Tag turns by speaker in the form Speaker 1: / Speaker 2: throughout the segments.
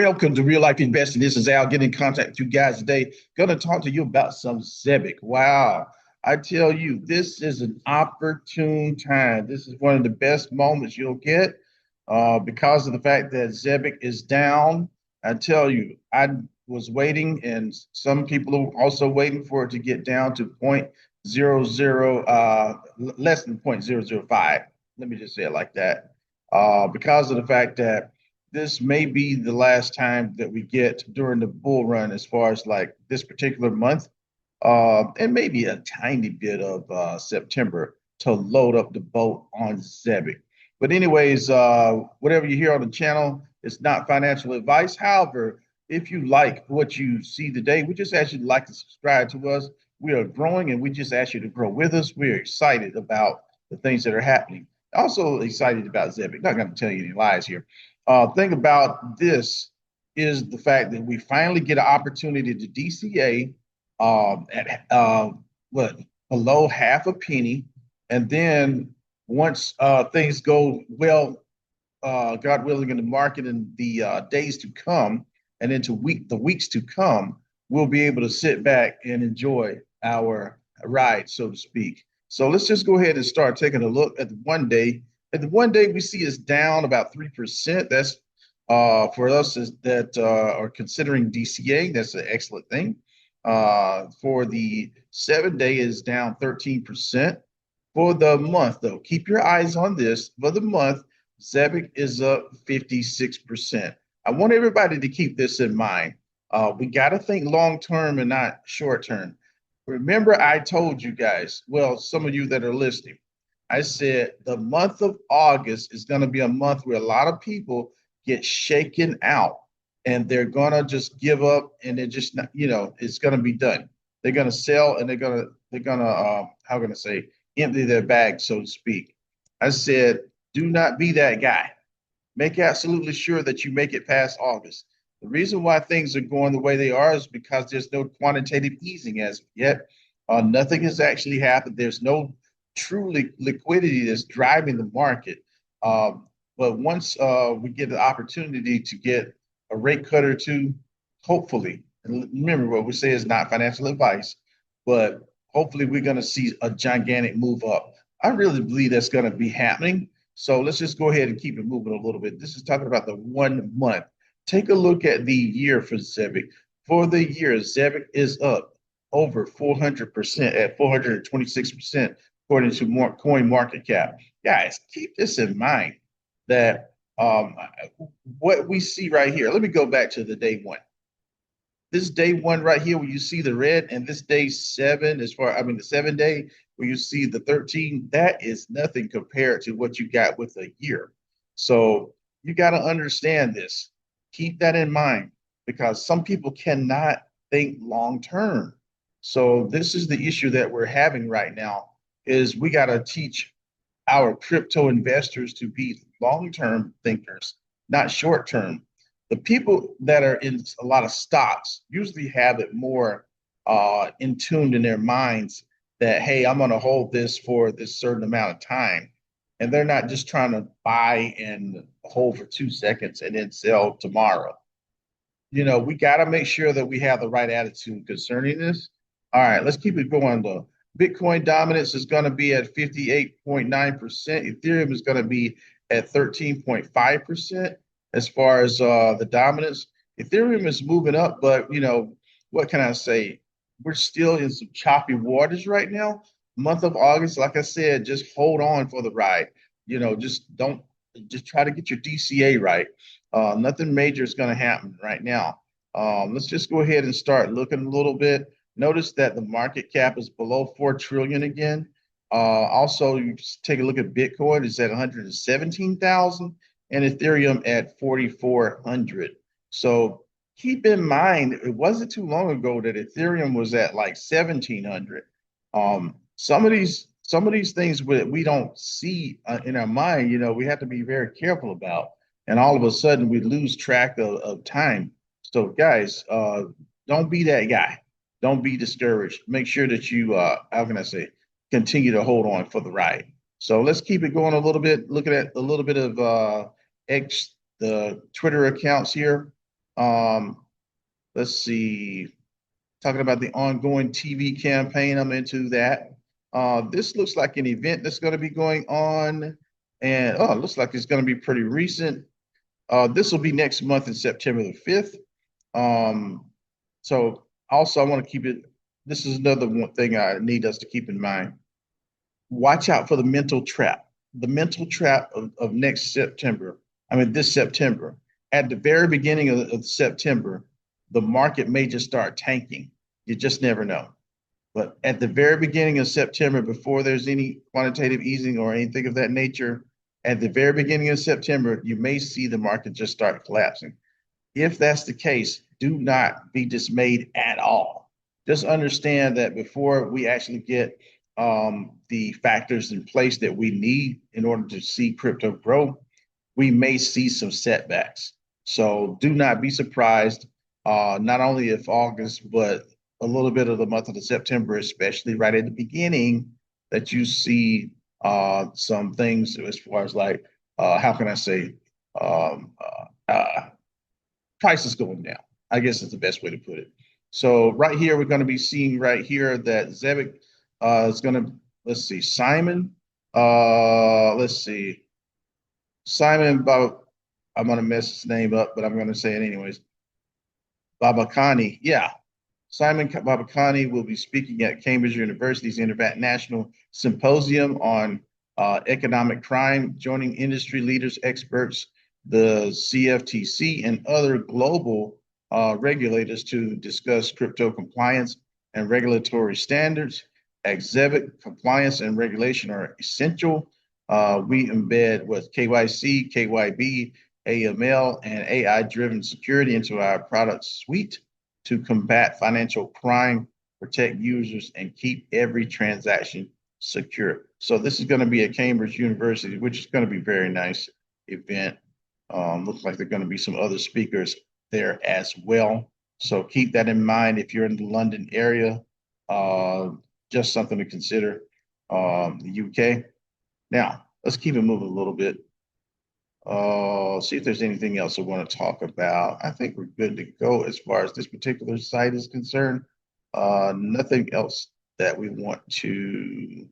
Speaker 1: Welcome to Real Life Investing. This is Al getting in contact with you guys today. Going to talk to you about some Zebec. Wow. I tell you, this is an opportune time. This is one of the best moments you'll get because of the fact that Zebec is down. I tell you, I was waiting, and some people are also waiting for it to get down to point zero zero, less than point zero zero five. Let me just say it like that. Because of the fact that this may be the last time that we get during the bull run as far as like this particular month, and maybe a tiny bit of September to load up the boat on Zebec. But anyways, whatever you hear on the channel, it's not financial advice. However, if you like what you see today, we just ask you to like and subscribe to us. We are growing, and we just ask you to grow with us. We're excited about the things that are happening. Also excited about Zebec. Not going to tell you any lies here. Thing about this is the fact that we finally get an opportunity to DCA at what below half a penny, and then once things go well, God willing, in the market in the days to come and into the weeks to come, we'll be able to sit back and enjoy our ride, so to speak. So let's just go ahead and start taking a look at the 1 day. At the 1 day, we see is down about 3%. That's for us that are considering DCA. That's an excellent thing. For the 7 day is down 13%. For the month, though, keep your eyes on this. For the month, Zebec is up 56%. I want everybody to keep this in mind. We got to think long term and not short term. Remember, I told you guys, well, some of you that are listening, I said the month of August is going to be a month where a lot of people get shaken out and they're going to just give up, and they're just not, it's going to be done. They're going to sell, and how can I say, empty their bag, so to speak. I said, do not be that guy. Make absolutely sure that you make it past August. The reason why things are going the way they are is because there's no quantitative easing as of yet. Nothing has actually happened. There's no true liquidity that's driving the market. But once we get the opportunity to get a rate cut or two, hopefully, and remember what we say is not financial advice, but hopefully we're going to see a gigantic move up. I really believe that's going to be happening. So let's just go ahead and keep it moving a little bit. This is talking about the 1 month. Take a look at the year for Zebec. For the year, Zebec is up over 400% at 426%, according to Coin Market Cap. Guys, keep this in mind that what we see right here. Let me go back to the day one. This day one right here, where you see the red, and this day seven, the 7 day, where you see the 13, that is nothing compared to what you got with a year. So you got to understand this. Keep that in mind, because some people cannot think long term. So this is the issue that we're having right now, is we got to teach our crypto investors to be long-term thinkers, not short-term. The people that are in a lot of stocks usually have it more in tuned in their minds that, hey, I'm going to hold this for this certain amount of time. And they're not just trying to buy and hold for 2 seconds and then sell tomorrow. We got to make sure that we have the right attitude concerning this. All right, let's keep it going, though. Bitcoin dominance is going to be at 58.9%. Ethereum is going to be at 13.5% as far as the dominance. Ethereum is moving up, but what can I say? We're still in some choppy waters right now. Month of August, like I said, just hold on for the ride. Just try to get your DCA right. Nothing major is going to happen right now. Let's just go ahead and start looking a little bit. Notice that the market cap is below 4 trillion again. Also, you just take a look at Bitcoin. It's at 117,000 and Ethereum at 4,400. So keep in mind, it wasn't too long ago that Ethereum was at like 1,700. Some of these things we don't see in our mind, we have to be very careful about. And all of a sudden, we lose track of time. So, guys, don't be that guy. Don't be discouraged. Make sure that you, how can I say, continue to hold on for the ride. So let's keep it going a little bit. Looking at a little bit of the Twitter accounts here. Let's see, talking about the ongoing TV campaign. I'm into that. This looks like an event that's going to be going on, and oh, it looks like it's going to be pretty recent. This will be next month in September the 5th. Um, so also I want to keep it, this is another one thing I need us to keep in mind. Watch out for the mental trap. The mental trap of next September, I mean this September. At the very beginning of September, the market may just start tanking. You just never know. But at the very beginning of September, before there's any quantitative easing or anything of that nature, at the very beginning of September, you may see the market just start collapsing. If that's the case, do not be dismayed at all. Just understand that before we actually get the factors in place that we need in order to see crypto grow, we may see some setbacks. So do not be surprised, not only if August, but a little bit of the month of September, especially right at the beginning, that you see some things as far as like, how can I say, um, prices going down. I guess is the best way to put it. So right here, we're going to be seeing right here that Zebec is going to, let's see, Simon, let's see, Simon, I'm going to mess his name up, but I'm going to say it anyways. Babakani, yeah. Simon Babakani will be speaking at Cambridge University's International Symposium on economic crime, joining industry leaders, experts, the CFTC, and other global regulators to discuss crypto compliance and regulatory standards. Exhibit compliance and regulation are essential. We embed with KYC, KYB, AML, and AI-driven security into our product suite to combat financial crime, protect users, and keep every transaction secure. So this is going to be at Cambridge University, which is going to be a very nice event. Looks like there are going to be some other speakers there as well. So keep that in mind if you're in the London area. Just something to consider. The UK. Now, let's keep it moving a little bit. See if there's anything else I want to talk about. I think we're good to go as far as this particular site is concerned. Nothing else that we want to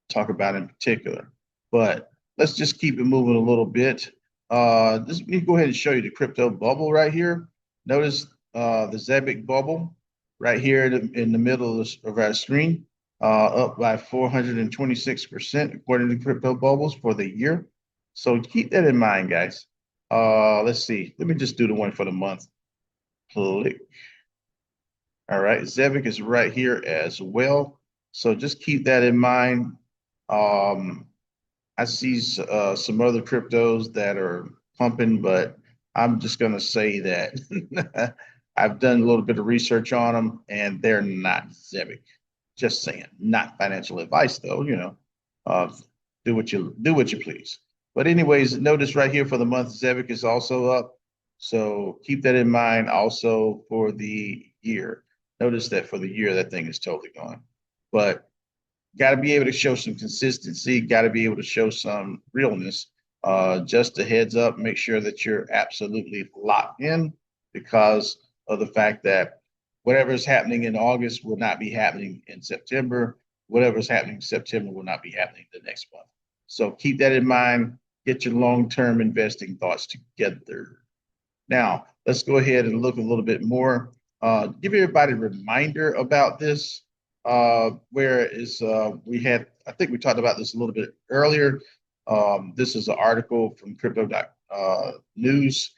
Speaker 1: talk about in particular, but let's just keep it moving a little bit. Let me go ahead and show you the crypto bubble right here. Notice the Zebec bubble right here in the middle of our screen, up by 426% according to crypto bubbles for the year. So keep that in mind, guys. Let's see. Let me just do the one for the month. Click. All right. Zebec is right here as well. So just keep that in mind. I see some other cryptos that are pumping, but I'm just going to say that I've done a little bit of research on them, and they're not Zebec. Just saying, not financial advice, though. Do what you please. But anyways, notice right here for the month, Zebec is also up. So keep that in mind also for the year. Notice that for the year, that thing is totally gone. But got to be able to show some consistency, got to be able to show some realness. Just a heads up, make sure that you're absolutely locked in because of the fact that whatever is happening in August will not be happening in September. Whatever is happening in September will not be happening the next month. So keep that in mind. Get your long-term investing thoughts together. Now, let's go ahead and look a little bit more. Give everybody a reminder about this. Where is we had, I think we talked about this a little bit earlier. This is an article from crypto.news.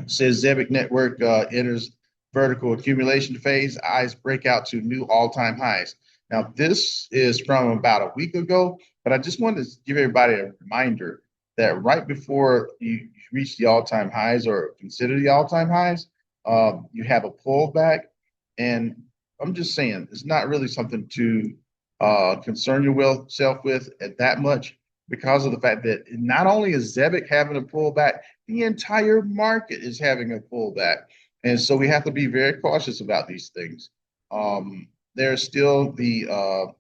Speaker 1: Says Zebec network enters vertical accumulation phase. Eyes break out to new all-time highs. Now, this is from about a week ago, but I just wanted to give everybody a reminder that right before you reach the all-time highs or consider the all-time highs, you have a pullback. And I'm just saying, it's not really something to concern yourself with at that much because of the fact that not only is Zebec having a pullback, the entire market is having a pullback. And so we have to be very cautious about these things. There's still the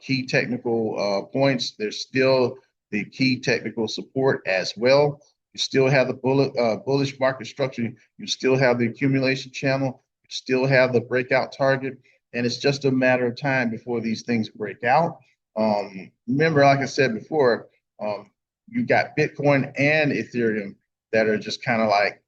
Speaker 1: key technical points. There's still the key technical support as well. You still have the bullish market structure. You still have the accumulation channel. You still have the breakout target. And it's just a matter of time before these things break out. Remember, like I said before, you got Bitcoin and Ethereum that are just kind of like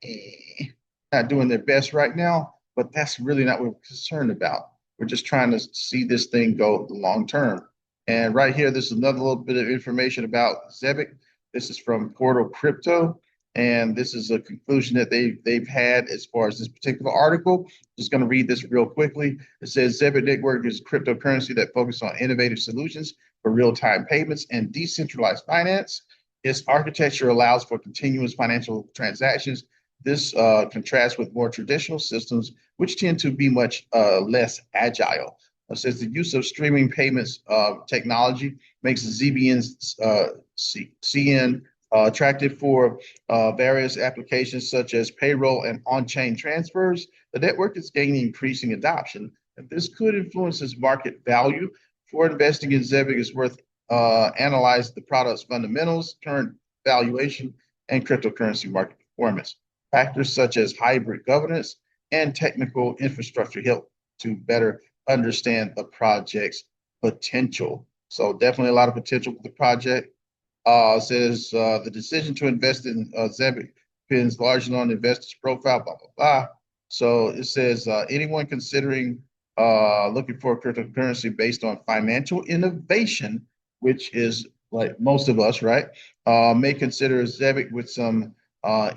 Speaker 1: not doing their best right now, but that's really not what we're concerned about. We're just trying to see this thing go long term. And right here, this is another little bit of information about Zebec. This is from Portal Crypto, and this is a conclusion that they've had as far as this particular article. Just going to read this real quickly. It says Zebec Network is cryptocurrency that focuses on innovative solutions for real-time payments and decentralized finance. Its architecture allows for continuous financial transactions. This contrasts with more traditional systems, which tend to be much less agile. It says the use of streaming payments technology makes Zbcn CN attractive for various applications such as payroll and on-chain transfers. The network is gaining increasing adoption, and this could influence its market value. For investing in Zebec, it's worth analyze the product's fundamentals, current valuation, and cryptocurrency market performance. Factors such as hybrid governance and technical infrastructure help to better understand the project's potential. So definitely a lot of potential with the project. Says the decision to invest in Zebec depends largely on the investor's profile, blah, blah, blah. So it says anyone considering looking for a cryptocurrency based on financial innovation, which is like most of us, right, may consider Zebec with some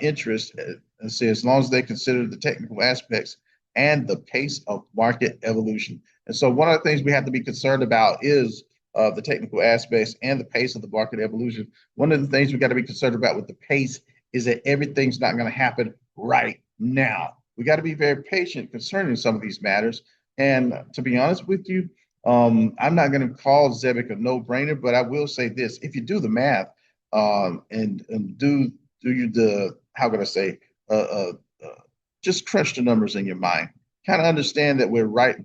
Speaker 1: interest, and say as long as they consider the technical aspects and the pace of market evolution. And so one of the things we have to be concerned about is the technical aspects and the pace of the market evolution. One of the things we got to be concerned about with the pace is that everything's not going to happen right now. We got to be very patient concerning some of these matters. And to be honest with you, I'm not going to call Zebec a no-brainer, but I will say this: if you do the math and do you the how can I say just crunch the numbers in your mind, kind of understand that we're right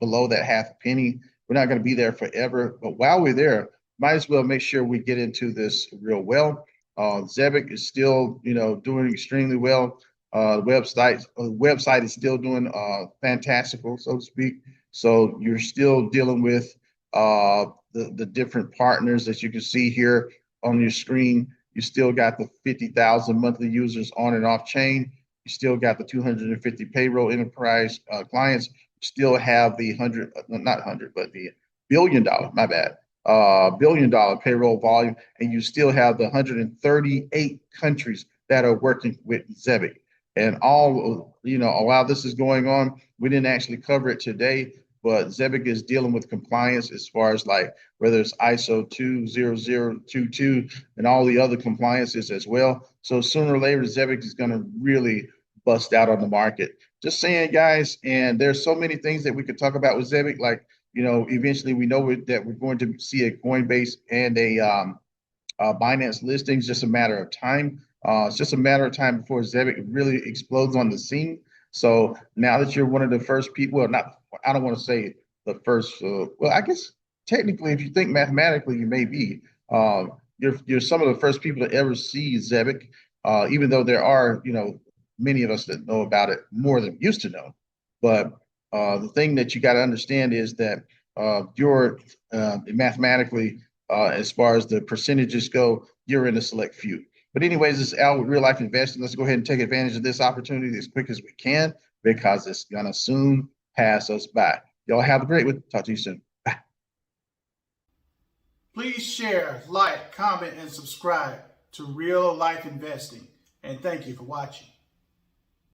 Speaker 1: below that half a penny. We're not going to be there forever, but while we're there, might as well make sure we get into this real well. Zebec is still, doing extremely well. The website is still doing fantastical, so to speak. So you're still dealing with the different partners that you can see here on your screen. You still got the 50,000 monthly users on and off chain. You still got the 250 payroll enterprise clients. You still have the the $1 billion, my bad, $1 billion payroll volume, and you still have the 138 countries that are working with Zebec. And while this is going on, we didn't actually cover it today, but Zebec is dealing with compliance as far as like whether it's ISO 20022 and all the other compliances as well. So sooner or later, Zebec is going to really bust out on the market. Just saying, guys. And there's so many things that we could talk about with Zebec. Like, eventually we know that we're going to see a Coinbase and a Binance listing. It's just a matter of time. It's just a matter of time before Zebec really explodes on the scene. So now that you're one of the first people, well, not, I don't want to say the first, well, I guess technically, if you think mathematically, you may be. You're some of the first people to ever see Zebec, even though there are, many of us that know about it more than we used to know. But the thing that you got to understand is that you're mathematically, as far as the percentages go, you're in a select few. But anyways, this is Al with Real Life Investing. Let's go ahead and take advantage of this opportunity as quick as we can because it's going to soon pass us by. Y'all have a great one. Talk to you soon. Bye.
Speaker 2: Please share, like, comment, and subscribe to Real Life Investing. And thank you for watching.